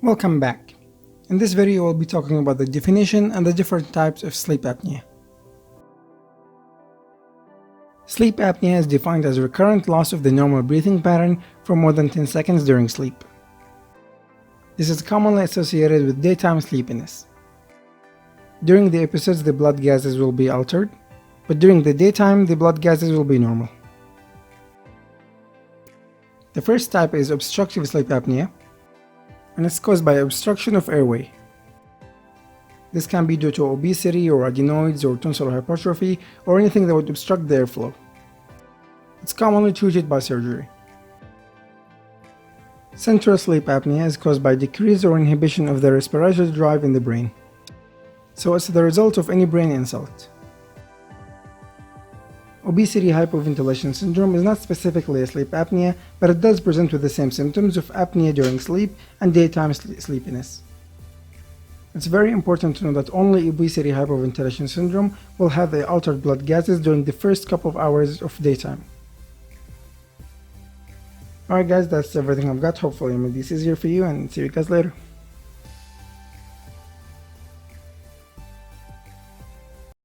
Welcome back. In this video we'll be talking about the definition and the different types of sleep apnea. Sleep apnea is defined as recurrent loss of the normal breathing pattern for more than 10 seconds during sleep. This is commonly associated with daytime sleepiness. During the episodes the blood gases will be altered, but during the daytime the blood gases will be normal. The first type is obstructive sleep apnea, and it's caused by obstruction of airway. This can be due to obesity or adenoids or tonsil hypertrophy or anything that would obstruct the airflow. It's commonly treated by surgery. Central sleep apnea is caused by decrease or inhibition of the respiratory drive in the brain. So it's the result of any brain insult. Obesity hypoventilation syndrome is not specifically a sleep apnea, but it does present with the same symptoms of apnea during sleep and daytime sleepiness. It's very important to know that only obesity hypoventilation syndrome will have the altered blood gases during the first couple of hours of daytime. Alright guys, that's everything I've got. Hopefully I made this easier for you, and see you guys later.